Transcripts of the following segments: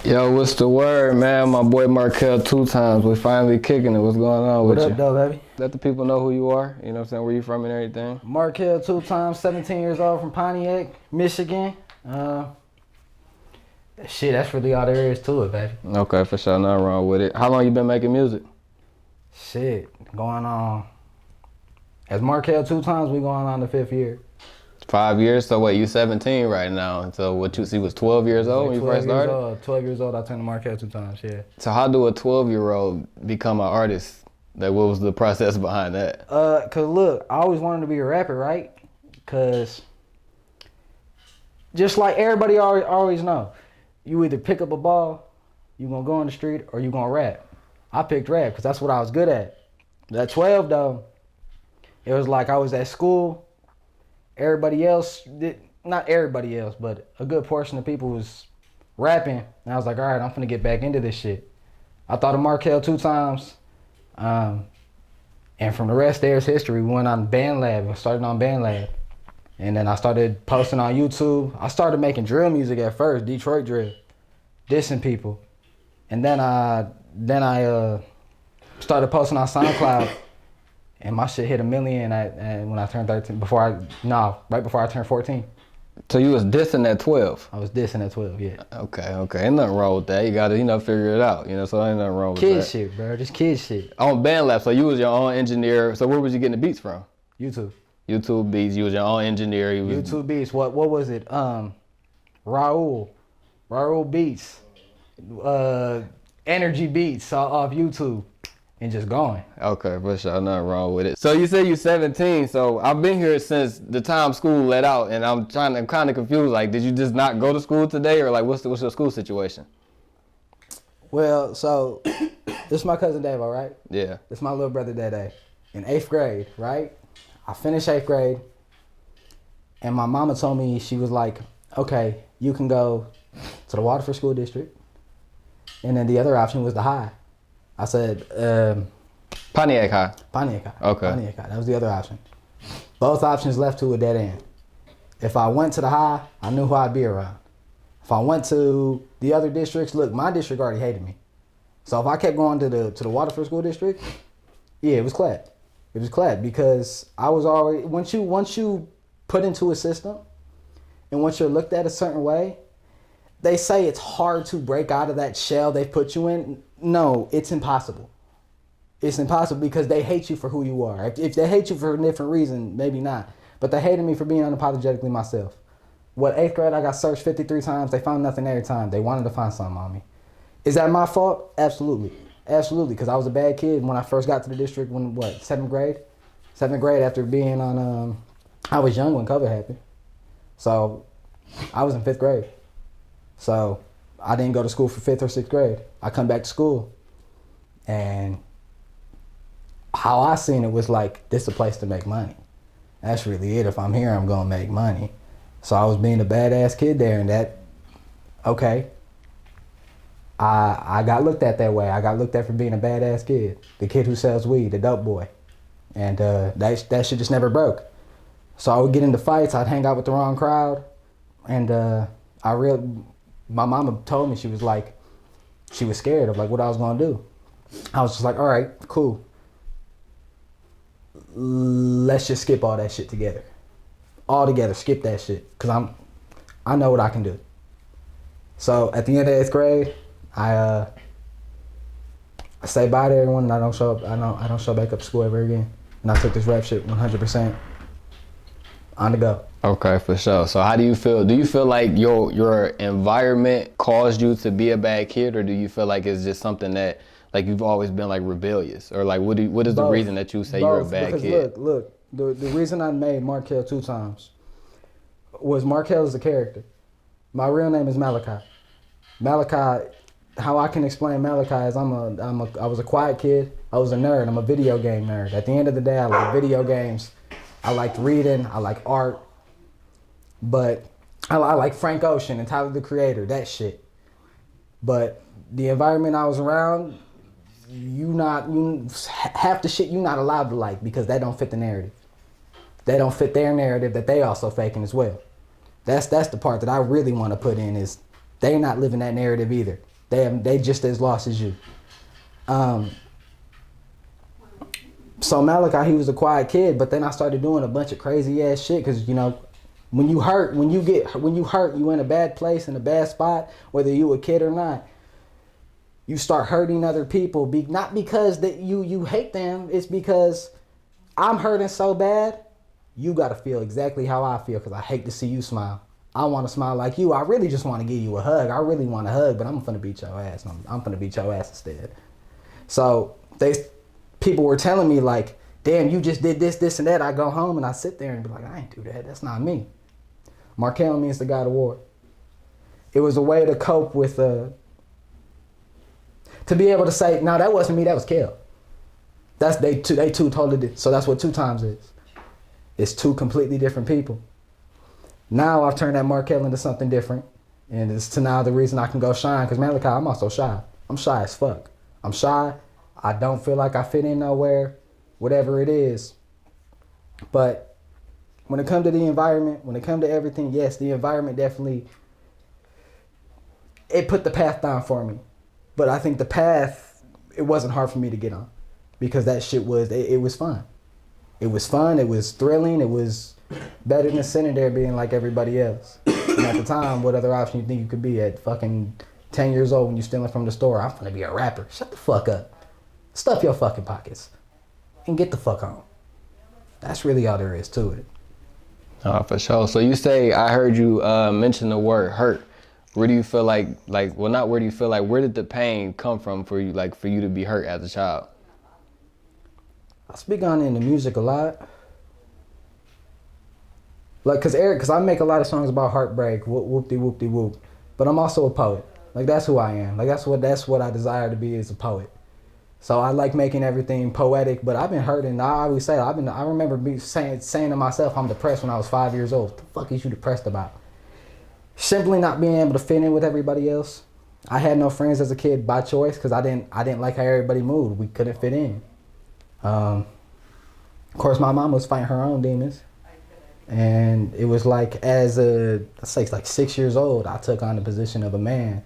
Yo, what's the word, man? My boy MARKELL2TIMES. We finally kicking it. What's going on with you? What up, though, baby? Let the people know who you are. You know what I'm saying? Where you from and everything. MARKELL2TIMES, 17 years old from Pontiac, Michigan. Shit, that's really all there is to it, baby. Okay, for sure. Nothing wrong with it. How long you been making music? Shit, going on. As MARKELL2TIMES, we going on the 5th year. 5 years? So what, you 17 right now. So what you see was 12 years old when you first started? 12 years old, I turned to MARKELL2TIMES, yeah. So how do a 12-year-old become an artist? Like, what was the process behind that? Cause look, I always wanted to be a rapper, right? Cause just like everybody always know, you either pick up a ball, you gonna go on the street, or you gonna rap. I picked rap because that's what I was good at. At 12 though, it was like I was at school. Everybody else, not everybody else, but a good portion of people was rapping. And I was like, all right, I'm finna get back into this shit. I thought of MARKELL2TIMES. And from the rest there's history. We went on BandLab and started on BandLab. And then I started posting on YouTube. I started making drill music at first, Detroit drill, dissing people. And then I started posting on SoundCloud. And my shit hit 1 million when I turned 13, right before I turned 14. So you was dissing at 12? I was dissing at 12, yeah. Okay. Ain't nothing wrong with that. You gotta, figure it out, so ain't nothing wrong with that. Kid shit, bro, just kid shit. On BandLab, so you was your own engineer. So where was you getting the beats from? YouTube. YouTube beats, you was your own engineer. YouTube beats, what was it? Raul Beats, Energy Beats off YouTube. And just going. Okay, for sure, nothing wrong with it. So you say you're 17, so I've been here since the time school let out, and I'm kind of confused. Like, did you just not go to school today, or like, what's your school situation? Well, so this is my cousin Dave, all right? Yeah. This is my little brother Dede. In 8th grade, right? I finished 8th grade, and my mama told me, she was like, okay, you can go to the Waterford School District, and then the other option was the High. I said, Pontiac High. Pontiac High. Okay. Pontiac High. That was the other option. Both options left to a dead end. If I went to the High, I knew who I'd be around. If I went to the other districts, look, my district already hated me. So if I kept going to the Waterford School District, yeah, it was clapped. It was clapped because I was already, once you put into a system and once you're looked at a certain way, they say it's hard to break out of that shell they put you in. No, it's impossible. It's impossible because they hate you for who you are. If they hate you for a different reason, maybe not. But they hated me for being unapologetically myself. 8th grade, I got searched 53 times. They found nothing every time. They wanted to find something on me. Is that my fault? Absolutely. Absolutely, because I was a bad kid when I first got to the district 7th grade? 7th grade after being on, I was young when COVID happened. So I was in 5th grade. So I didn't go to school for 5th or 6th grade. I come back to school, and how I seen it was like, this is a place to make money. That's really it. If I'm here, I'm gonna make money. So I was being a badass kid there, and that, okay. I got looked at that way. I got looked at for being a badass kid. The kid who sells weed, the dope boy. And that shit just never broke. So I would get into fights, I'd hang out with the wrong crowd, and my mama told me, she was like, she was scared of like what I was gonna do. I was just like, all right, cool. Let's just skip all that shit together. All together, skip that shit. Cause I know what I can do. So at the end of 8th grade, I say bye to everyone and I don't show back up to school ever again. And I took this rap shit 100% on the go. Okay, for sure. So how do you feel? Do you feel like your environment caused you to be a bad kid, or do you feel like it's just something that like you've always been like rebellious, or like what is the reason that you say you're a bad because kid? Look, the reason I made MARKELL2TIMES was Markel is a character. My real name is Malachi. Malachi, how I can explain Malachi is I was a quiet kid. I was a nerd. I'm a video game nerd. At the end of the day, I like video games. I liked reading. I like art. But I like Frank Ocean and Tyler the Creator, that shit. But the environment I was around, half the shit you're not allowed to like because that don't fit the narrative. They don't fit their narrative that they also faking as well. That's the part that I really want to put in is they not living that narrative either. They just as lost as you. So Malachi, he was a quiet kid, but then I started doing a bunch of crazy ass shit because, you know, when you hurt, you in a bad place, in a bad spot, whether you a kid or not, you start hurting other people. Not because that you hate them, it's because I'm hurting so bad, you got to feel exactly how I feel because I hate to see you smile. I want to smile like you. I really just want to give you a hug. I really want a hug, but I'm finna beat your ass. I'm finna beat your ass instead. So people were telling me like, damn, you just did this, and that. I go home and I sit there and be like, I ain't do that. That's not me. Markell means the God of War. It was a way to cope with, to be able to say, no, that wasn't me, that was Kel. That's they two totally did. So that's what 2 times is. It's 2 completely different people. Now I've turned that Markell into something different. And it's to now the reason I can go shine. Because Malachi, I'm also shy. I'm shy as fuck. I'm shy. I don't feel like I fit in nowhere. Whatever it is. But when it comes to the environment, when it comes to everything, yes, the environment definitely, it put the path down for me. But I think the path, it wasn't hard for me to get on. Because that shit was, it was fun. It was fun, it was thrilling, it was better than sitting there being like everybody else. And at the time, what other option you think you could be at fucking 10 years old when you're stealing from the store? I'm gonna be a rapper. Shut the fuck up. Stuff your fucking pockets. And get the fuck on. That's really all there is to it. Oh, for sure. So you say, I heard you mention the word hurt. Where do you feel like, well, not where do you feel like, where did the pain come from for you, like for you to be hurt as a child? I speak on it in the music a lot. Like, cause I make a lot of songs about heartbreak, whoop-de-whoop-de-whoop. But I'm also a poet. Like, that's who I am. Like, that's what I desire to be, is a poet. So I like making everything poetic, but I've been hurting. I always say, I remember saying to myself, I'm depressed when I was 5 years old. What the fuck is you depressed about? Simply not being able to fit in with everybody else. I had no friends as a kid by choice because I didn't like how everybody moved. We couldn't fit in. Of course, my mom was fighting her own demons. And it was like, let's say like 6 years old, I took on the position of a man.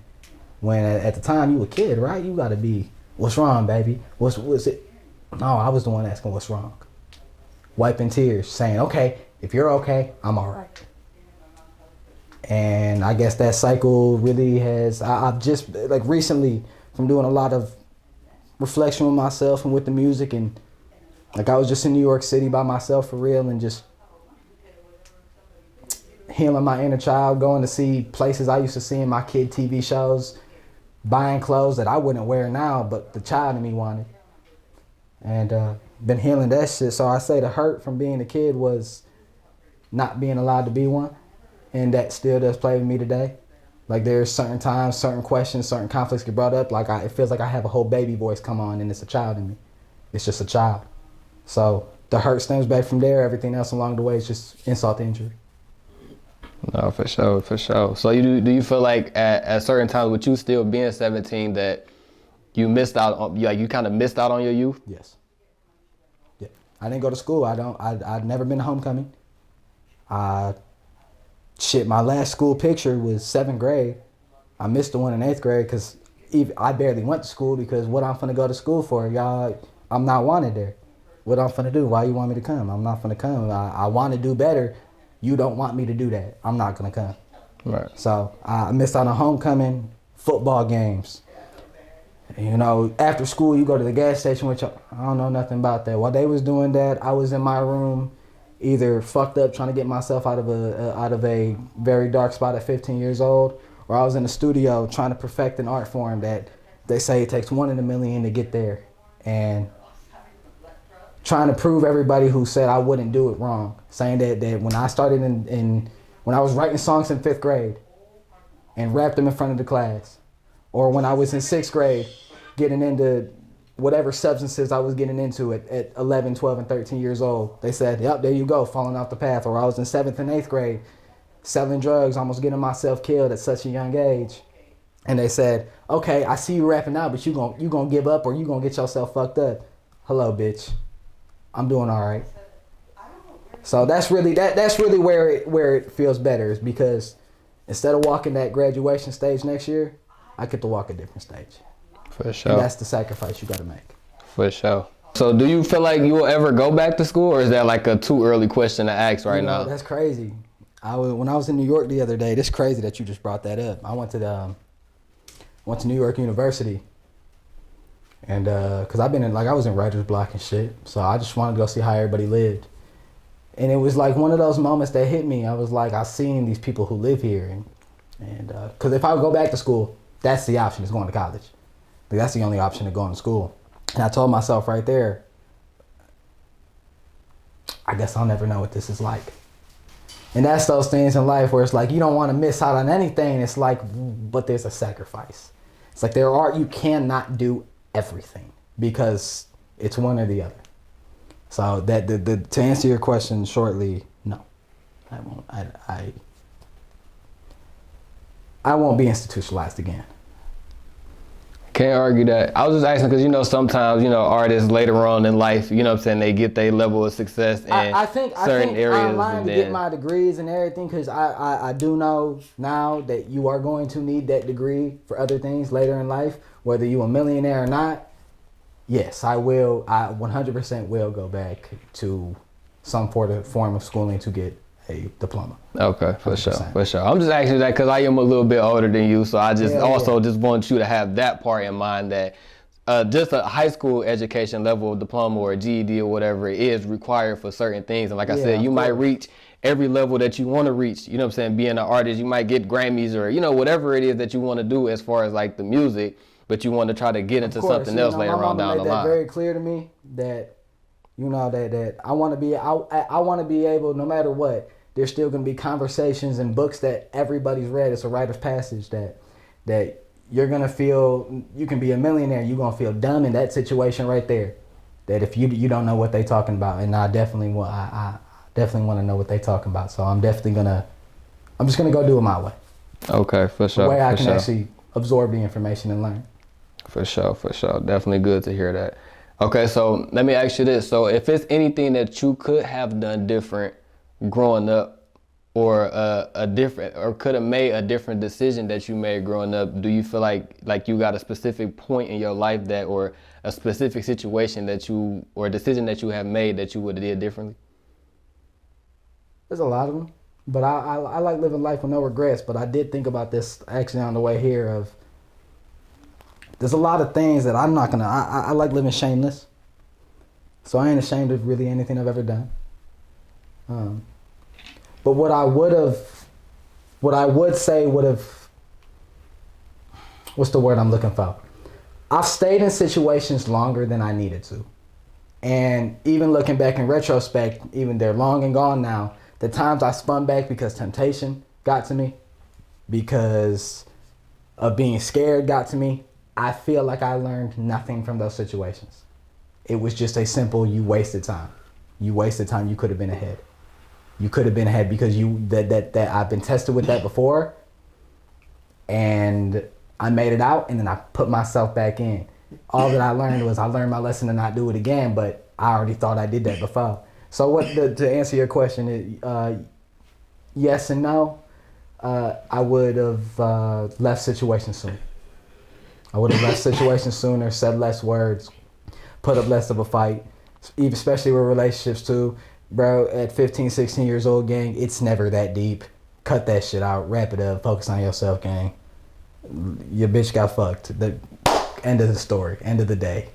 When at the time you a kid, right? You gotta be, what's wrong, baby? What's it? No, I was the one asking what's wrong. Wiping tears, saying, okay, if you're okay, I'm all right. And I guess that cycle really has, I've just, like recently, from doing a lot of reflection with myself and with the music, and like I was just in New York City by myself for real, and just healing my inner child, going to see places I used to see in my kid TV shows, buying clothes that I wouldn't wear now, but the child in me wanted. And been healing that shit. So I say the hurt from being a kid was not being allowed to be one. And that still does play with me today. Like there's certain times, certain questions, certain conflicts get brought up. Like it feels like I have a whole baby voice come on and it's a child in me. It's just a child. So the hurt stems back from there. Everything else along the way is just insult to injury. No, for sure, for sure. So do you feel like at certain times with you still being 17 that you missed out on, like you kind of missed out on your youth? Yes. Yeah. I didn't go to school. I'd never been to homecoming. My last school picture was 7th grade. I missed the one in 8th grade because I barely went to school because what I'm finna go to school for, y'all, I'm not wanted there. What I'm finna do, why you want me to come? I'm not finna come. I want to do better. You don't want me to do that. I'm not gonna come. Right. So I missed out on homecoming, football games. You know, after school, you go to the gas station, which I don't know nothing about that. While they was doing that, I was in my room, either fucked up trying to get myself out of a very dark spot at 15 years old, or I was in the studio trying to perfect an art form that they say it takes 1 in a million to get there, and trying to prove everybody who said I wouldn't do it wrong. Saying that when I started when I was writing songs in 5th grade and rapped them in front of the class, or when I was in 6th grade getting into whatever substances I was getting into at 11, 12, and 13 years old, they said, yep, there you go, falling off the path. Or I was in 7th and 8th grade selling drugs, almost getting myself killed at such a young age. And they said, okay, I see you rapping now, but you gonna give up or you gonna get yourself fucked up. Hello, bitch. I'm doing all right. So that's really where it feels better, is because instead of walking that graduation stage next year, I get to walk a different stage. For sure. And that's the sacrifice you got to make. For sure. So do you feel like you will ever go back to school, or is that like a too early question to ask right now? That's crazy. When I was in New York the other day, this crazy that you just brought that up. I went to New York University, and cause I was in writer's block and shit, so I just wanted to go see how everybody lived, and it was like one of those moments that hit me. I was like, I've seen these people who live here, and cause if I go back to school, that's the option, is going to college. Like, that's the only option, to going to school. And I told myself right there, I guess I'll never know what this is like. And that's those things in life where it's like, you don't want to miss out on anything. It's like, but there's a sacrifice. It's like you cannot do everything, because it's one or the other. So that to answer your question shortly, no, I won't. I won't be institutionalized again. Can't argue that. I was just asking because, sometimes, artists later on in life, what I'm saying, they get their level of success in certain areas. I'm lying to get my degrees and everything, because I do know now that you are going to need that degree for other things later in life, whether you a millionaire or not. Yes, I will. I 100% will go back to some form of schooling to get a diploma. Okay, for 100%. For sure. I'm just asking that because I am a little bit older than you, so I just just want you to have that part in mind, that just a high school education level diploma or a GED or whatever is required for certain things. And like I said, you might reach every level that you want to reach. You know what I'm saying? Being an artist, you might get Grammys or whatever it is that you want to do as far as like the music, but you want to try to get into something else later on down the line. My mama made that very clear to me, that that I want to be able, no matter what, there's still going to be conversations and books that everybody's read. It's a rite of passage that you're going to feel, you can be a millionaire, you're going to feel dumb in that situation right there. That if you don't know what they talking about, and I definitely want to know what they talking about. So I'm just going to go do it my way. Okay, for sure. The way I can actually absorb the information and learn. For sure. Definitely good to hear that. Okay, so let me ask you this. So if it's anything that you could have done different growing up, or could have made a different decision that you made growing up, do you feel like you got a specific point in your life that, or a specific situation that you, or a decision that you have made that you would have did differently? There's a lot of them, but I like living life with no regrets. But I did think about this actually on the way here, of there's a lot of things that I'm not gonna, I like living shameless. So I ain't ashamed of really anything I've ever done. But what I would say would have, what's the word I'm looking for? I've stayed in situations longer than I needed to. And even looking back in retrospect, even they're long and gone now, the times I spun back because temptation got to me, because of being scared got to me, I feel like I learned nothing from those situations. It was just a simple, you wasted time. You wasted time, you could have been ahead. You could have been ahead because that I've been tested with that before, and I made it out, and then I put myself back in. All that I learned was I learned my lesson to not do it again, but I already thought I did that before. So to answer your question, yes and no. I would have left situations sooner. I would have left situations sooner, said less words, put up less of a fight, especially with relationships too. Bro, at 15, 16 years old, gang, it's never that deep. Cut that shit out, wrap it up, focus on yourself, gang. Your bitch got fucked. The end of the story, end of the day.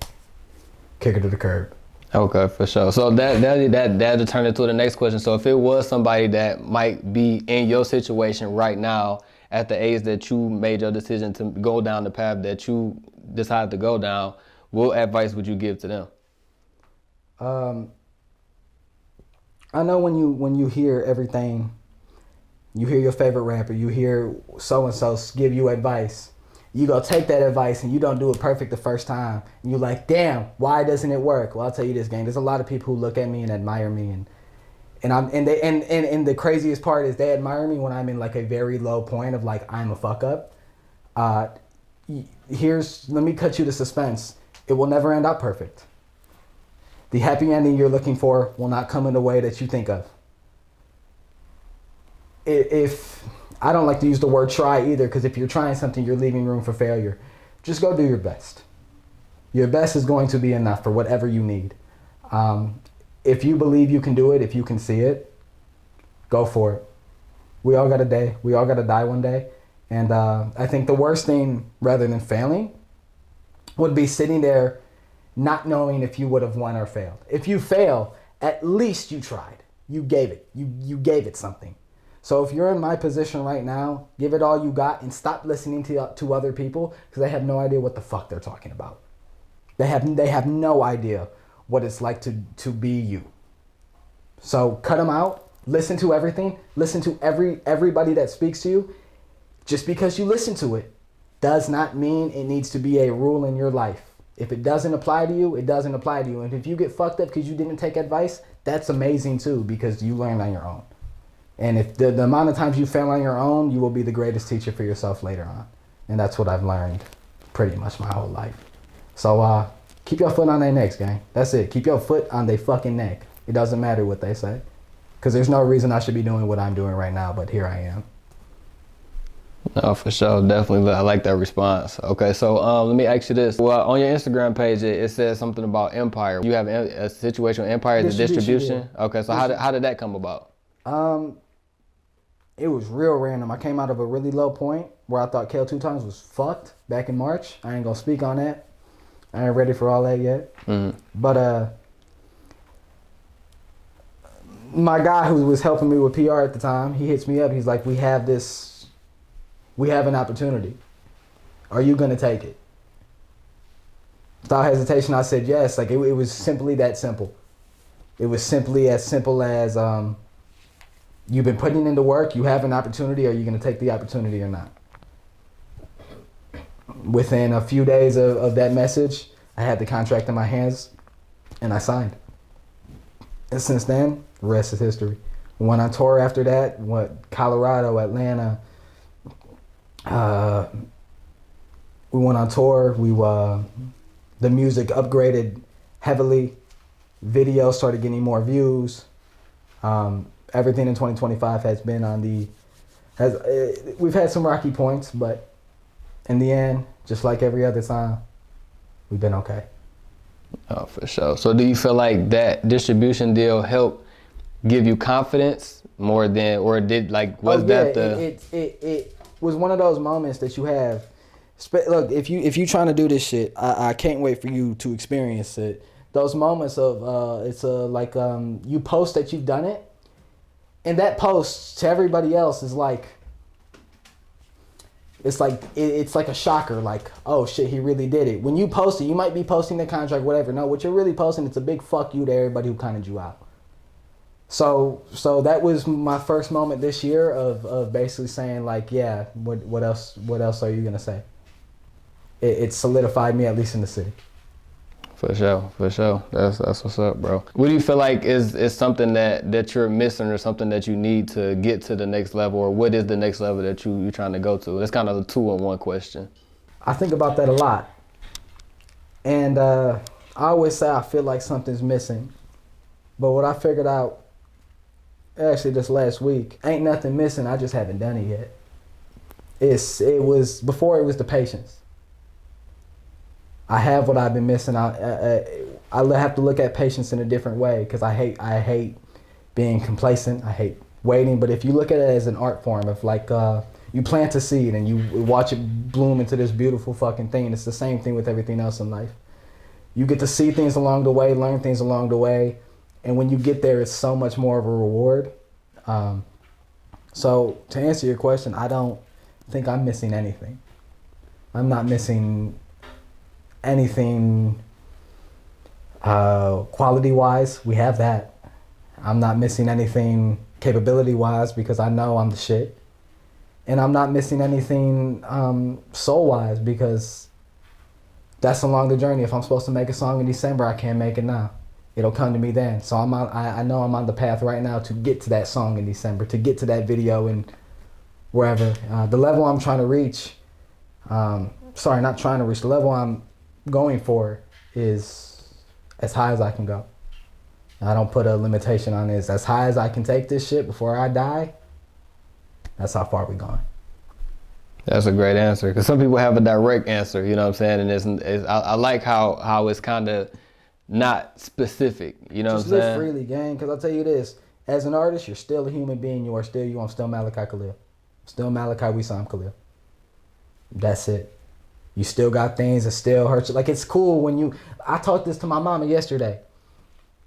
Kick her to the curb. Okay, for sure. So that'll turn into the next question. So if it was somebody that might be in your situation right now, at the age that you made your decision to go down the path that you decided to go down, what advice would you give to them? I know when you hear everything, you hear your favorite rapper, you hear so-and-so give you advice, you go take that advice and you don't do it perfect the first time, and you're like, damn, why doesn't it work? Well, I'll tell you this, gang, there's a lot of people who look at me and admire me, and the craziest part is they admire me when I'm in like a very low point of like, I'm a fuck up. Let me cut you to suspense. It will never end up perfect. The happy ending you're looking for will not come in the way that you think of. If I don't like to use the word try either, because if you're trying something, you're leaving room for failure. Just go do your best. Your best is going to be enough for whatever you need. If you believe you can do it, if you can see it, go for it. We all got a day. We all got to die one day. And I think the worst thing, rather than failing, would be sitting there not knowing if you would have won or failed. If you fail, at least you tried. You gave it. You gave it something. So if you're in my position right now, give it all you got and stop listening to other people, because they have no idea what the fuck they're talking about. They have no idea what it's like to be you. So cut them out. Listen to everything. Listen to everybody that speaks to you. Just because you listen to it does not mean it needs to be a rule in your life. If it doesn't apply to you, it doesn't apply to you. And if you get fucked up because you didn't take advice, that's amazing too, because you learned on your own. And if the amount of times you fail on your own, you will be the greatest teacher for yourself later on. And that's what I've learned pretty much my whole life. So keep your foot on their necks, gang. That's it. Keep your foot on their fucking neck. It doesn't matter what they say. Because there's no reason I should be doing what I'm doing right now, but here I am. No, for sure. Definitely. I like that response. Okay, so let me ask you this. Well, on your Instagram page, it says something about Empire. You have a situation with Empire, the distribution? Yeah. Okay, so how did that come about? It was real random. I came out of a really low point where I thought MARKELL2TIMES was fucked back in March. I ain't gonna speak on that. I ain't ready for all that yet. Mm-hmm. But my guy who was helping me with PR at the time, he hits me up. He's like, we have an opportunity. Are you gonna take it? Without hesitation, I said yes. Like it was simply that simple. It was simply as simple as you've been putting into work, you have an opportunity, are you gonna take the opportunity or not? Within a few days of that message, I had the contract in my hands and I signed. And since then, the rest is history. We went on tour after that, Colorado, Atlanta. We went on tour. The music upgraded heavily. Video started getting more views. Everything in 2025 has been we've had some rocky points, but in the end, just like every other time, we've been okay. Oh, for sure. So do you feel like that distribution deal helped give you confidence more than, or did it was one of those moments that you have. Look, if you trying to do this shit, I can't wait for you to experience it. Those moments of you post that you've done it, and that post to everybody else is like, it's like a shocker. Like, oh shit, he really did it. When you post it, you might be posting the contract, whatever. No, what you're really posting, it's a big fuck you to everybody who counted you out. So that was my first moment this year of basically saying like, yeah, what else are you gonna say? It solidified me, at least in the city. For sure. That's what's up, bro. What do you feel like is something that you're missing, or something that you need to get to the next level, or what is the next level that you're trying to go to? That's kind of a 2-in-1 question. I think about that a lot. And I always say I feel like something's missing. But what I figured out, actually this last week, ain't nothing missing, I just haven't done it yet. It was the patience. I have what I've been missing. I have to look at patience in a different way, because I hate being complacent. I hate waiting. But if you look at it as an art form, if you plant a seed and you watch it bloom into this beautiful fucking thing, it's the same thing with everything else in life. You get to see things along the way, learn things along the way, and when you get there, it's so much more of a reward. So to answer your question, I don't think I'm missing anything. I'm not missing anything quality-wise. We have that. I'm not missing anything capability-wise, because I know I'm the shit. And I'm not missing anything soul-wise, because that's along the journey. If I'm supposed to make a song in December, I can't make it now. It'll come to me then. So I know I'm on the path right now to get to that song in December, to get to that video and wherever. The level I'm trying to reach, the level I'm going for is as high as I can go. I don't put a limitation on it. It's as high as I can take this shit before I die. That's how far we going. That's a great answer, because some people have a direct answer, you know what I'm saying? And I like how it's kind of not specific, you know Just what I'm live saying? freely, gang, because I'll tell you this. As an artist, you're still a human being. You are still you. I'm still Malachi Khalil. Still Malachi Wissam Khalil. That's it. You still got things that still hurt you. Like, it's cool when you... I taught this to my mama yesterday.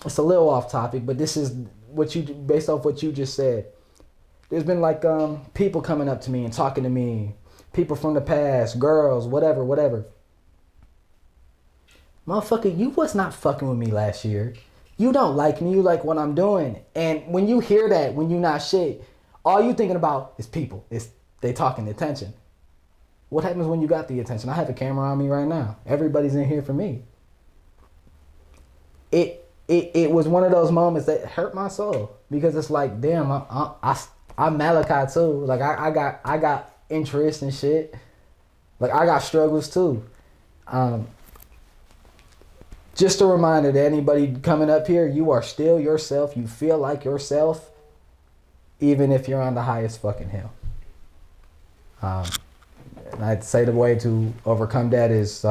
It's a little off topic, but this is what you... Based off what you just said. There's been, like, people coming up to me and talking to me. People from the past. Girls. Whatever. Motherfucker, you was not fucking with me last year. You don't like me. You like what I'm doing. And when you hear that, when you not shit, all you thinking about is people. They talking attention. What happens when you got the attention? I have a camera on me right now. Everybody's in here for me. It was one of those moments that hurt my soul, because it's like, damn, I'm Malachi too. Like, I got interest and shit. Like, I got struggles too. Just a reminder to anybody coming up here, you are still yourself. You feel like yourself, even if you're on the highest fucking hill. And I'd say the way to overcome that is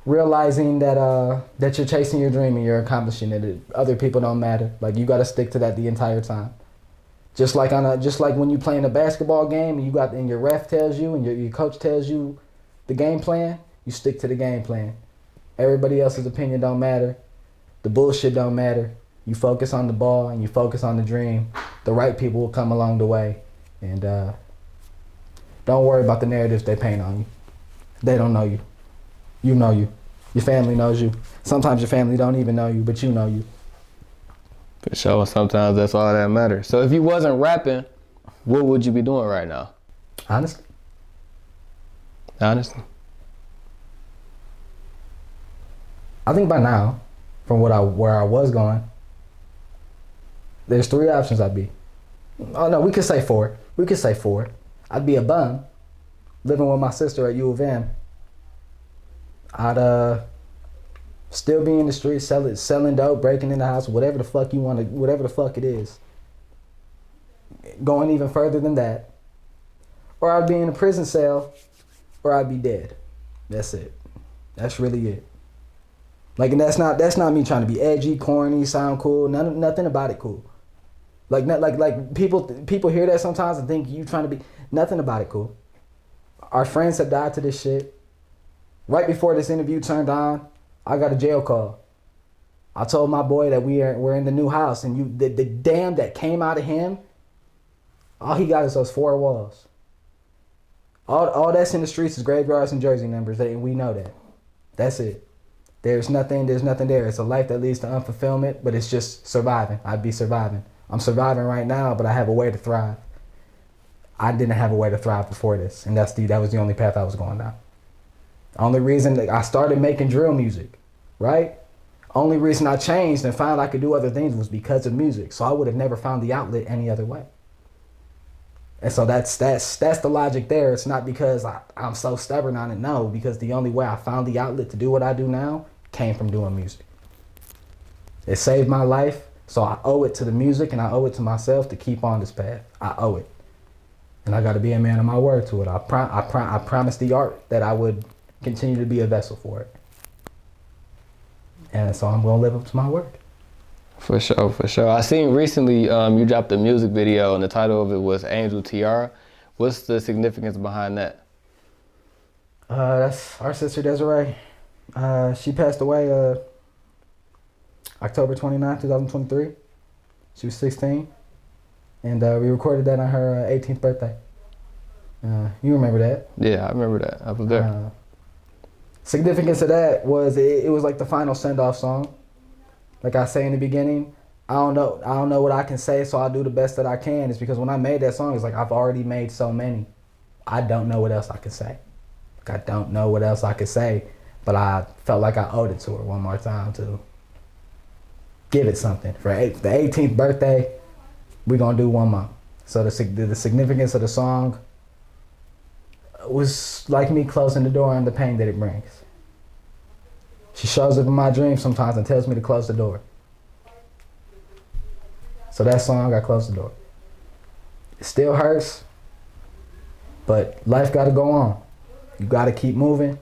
realizing that you're chasing your dream and you're accomplishing it. Other people don't matter. Like, you got to stick to that the entire time. Just like when you play in a basketball game and your ref tells you and your coach tells you the game plan, you stick to the game plan. Everybody else's opinion don't matter. The bullshit don't matter. You focus on the ball and you focus on the dream. The right people will come along the way. And don't worry about the narratives they paint on you. They don't know you. You know you. Your family knows you. Sometimes your family don't even know you, but you know you. For sure. Sometimes that's all that matters. So if you wasn't rapping, what would you be doing right now? Honestly? I think by now, from where I was going, there's 3 options I'd be. Oh no, we could say 4. I'd be a bum, living with my sister at U of M. I'd still be in the streets, selling dope, breaking in the house, whatever the fuck you want to, whatever the fuck it is. Going even further than that. Or I'd be in a prison cell, or I'd be dead. That's it. That's really it. Like, and that's not me trying to be edgy, corny, sound cool. Nothing about it cool. Like people hear that sometimes and think you trying to be. Nothing about it cool. Our friends have died to this shit. Right before this interview turned on, I got a jail call. I told my boy that we're in the new house, and the damn that came out of him, all he got is those 4 walls. All that's in the streets is graveyards and jersey numbers, and we know that. That's it. There's nothing there. It's a life that leads to unfulfillment, but it's just surviving. I'd be surviving. I'm surviving right now, but I have a way to thrive. I didn't have a way to thrive before this, and that was the only path I was going down. Only reason that I started making drill music, right? Only reason I changed and found I could do other things was because of music. So I would have never found the outlet any other way. And so that's the logic there. It's not because I'm so stubborn on it. No, because the only way I found the outlet to do what I do now came from doing music. It saved my life, so I owe it to the music and I owe it to myself to keep on this path. I owe it. And I got to be a man of my word to it. I promised the art that I would continue to be a vessel for it. And so I'm going to live up to my word. For sure. I seen recently you dropped a music video and the title of it was Angel Tiara. What's the significance behind that? That's our sister Desiree. She passed away October 29, 2023. She was 16. And we recorded that on her 18th birthday. You remember that? Yeah, I remember that. I was there. Significance of that was it was like the final send-off song. Like I say in the beginning, I don't know what I can say, so I'll do the best that I can. It's because when I made that song, it's like I've already made so many. I don't know what else I could say. Like, I don't know what else I could say, but I felt like I owed it to her one more time to give it something. For the 18th birthday, we're going to do one more. So the significance of the song was like me closing the door on the pain that it brings. She shows up in my dreams sometimes and tells me to close the door. So that song, I closed the door. It's Still hurts, but life got to go on. You got to keep moving.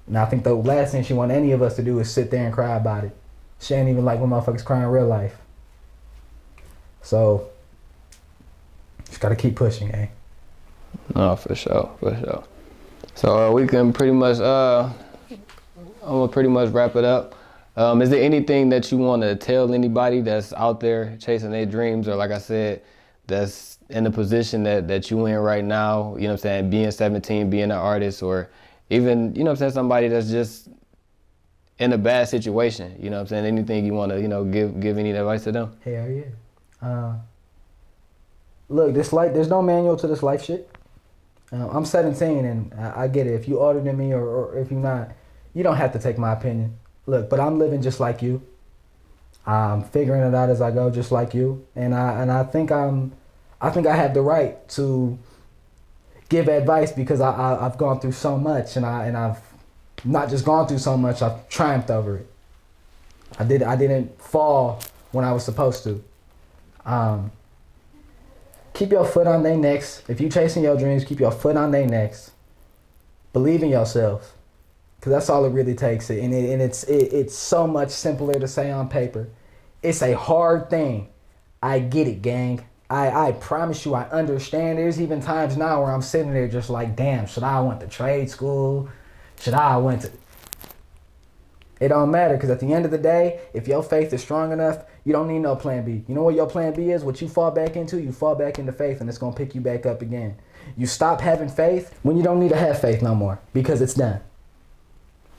And I think the last thing she want any of us to do is sit there and cry about it. She ain't even like when motherfuckers cry in real life. So, just got to keep pushing, eh? No, for sure, for sure. So we can pretty much, I'm gonna pretty much wrap it up. Is there anything that you want to tell anybody that's out there chasing their dreams, or like I said, that's in the position that you in right now, you know what I'm saying, being 17, being an artist, or even, you know what I'm saying, somebody that's just in a bad situation, you know what I'm saying, anything you want to, you know, give any advice to them? Hell yeah. Look, there's no manual to this life shit. I'm 17 and I get it. If you older than me or if you're not, you don't have to take my opinion. Look, but I'm living just like you. I'm figuring it out as I go, just like you. And I think I have the right to give advice because I've gone through so much, and I've not just gone through so much, I've triumphed over it. I didn't fall when I was supposed to. Keep your foot on their necks. If you chasing your dreams, keep your foot on their necks. Believe in yourself, because that's all it really takes. And it's so much simpler to say on paper. It's a hard thing. I get it, gang. I promise you, I understand. There's even times now where I'm sitting there just like, damn, should I went to trade school? Should I went to... It don't matter, because at the end of the day, if your faith is strong enough, you don't need no plan B. You know what your plan B is? What you fall back into? You fall back into faith, and it's going to pick you back up again. You stop having faith when you don't need to have faith no more, because it's done.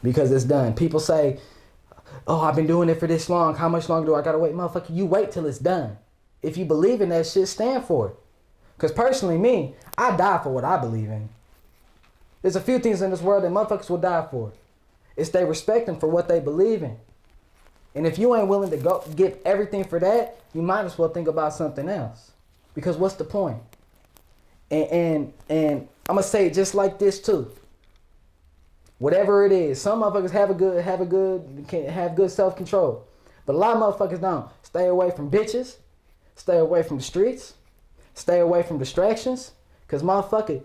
Because it's done. People say, oh, I've been doing it for this long. How much longer do I got to wait? Motherfucker, you wait till it's done. If you believe in that shit, stand for it. Because personally, me, I die for what I believe in. There's a few things in this world that motherfuckers will die for. It's they respect them for what they believe in. And if you ain't willing to go give everything for that, you might as well think about something else. Because what's the point? And I'm gonna say it just like this too. Whatever it is, some motherfuckers have good self-control. But a lot of motherfuckers don't. Stay away from bitches. Stay away from the streets. Stay away from distractions. Because motherfucker,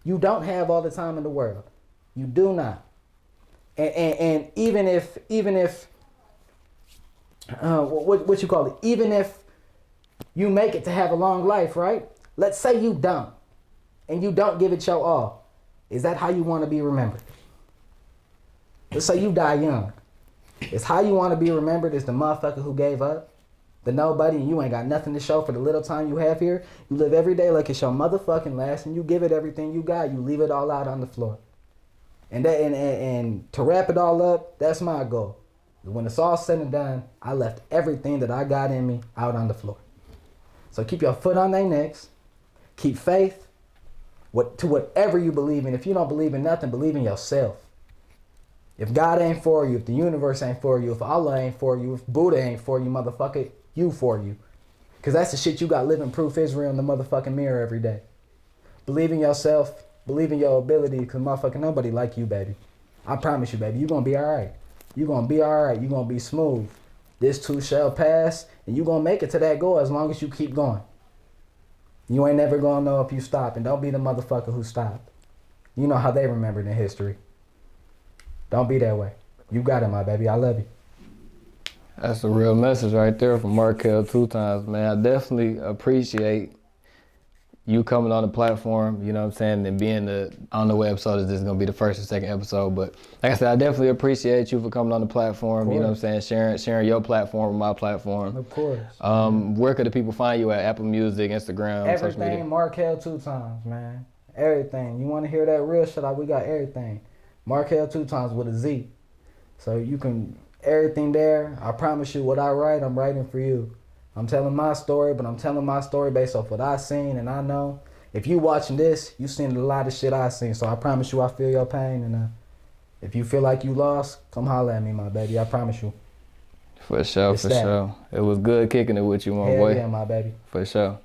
you don't have all the time in the world. You do not. And even if what you call it, even if you make it to have a long life, right? Let's say you don't, and you don't give it your all. Is that how you want to be remembered? Let's say you die young. Is how you want to be remembered as the motherfucker who gave up, the nobody, and you ain't got nothing to show for the little time you have here. You live every day like it's your motherfucking last, and you give it everything you got. You leave it all out on the floor. And to wrap it all up, that's my goal. When it's all said and done, I left everything that I got in me out on the floor. So keep your foot on their necks. Keep faith to whatever you believe in. If you don't believe in nothing, believe in yourself. If God ain't for you, if the universe ain't for you, if Allah ain't for you, if Buddha ain't for you, motherfucker, you for you. Because that's the shit you got living proof Israel in the motherfucking mirror every day. Believe in yourself. Believe in your ability, because motherfucking nobody like you, baby. I promise you, baby. You're going to be all right. You're going to be all right. You're going to be smooth. This too shall pass, and you're going to make it to that goal as long as you keep going. You ain't never going to know if you stop, and don't be the motherfucker who stopped. You know how they remembered in history. Don't be that way. You got it, my baby. I love you. That's a real message right there from MARKELL2TIMES, man. I definitely appreciate you coming on the platform, you know what I'm saying, and being I don't know what episode is this going to be, the first or second episode, but like I said, I definitely appreciate you for coming on the platform, you know what I'm saying, sharing your platform with my platform. Of course. Where could the people find you at? Apple Music, Instagram, social media? Everything MARKELL2TIMES, man. Everything. You want to hear that real shit? We got everything. MARKELL2TIMES with a Z. So you can, everything there. I promise you, what I write, I'm writing for you. I'm telling my story, but I'm telling my story based off what I seen and I know. If you watching this, you seen a lot of shit I seen. So I promise you I feel your pain. And if you feel like you lost, come holler at me, my baby. I promise you. For sure, for sure. It was good kicking it with you, my boy. Yeah, my baby. For sure.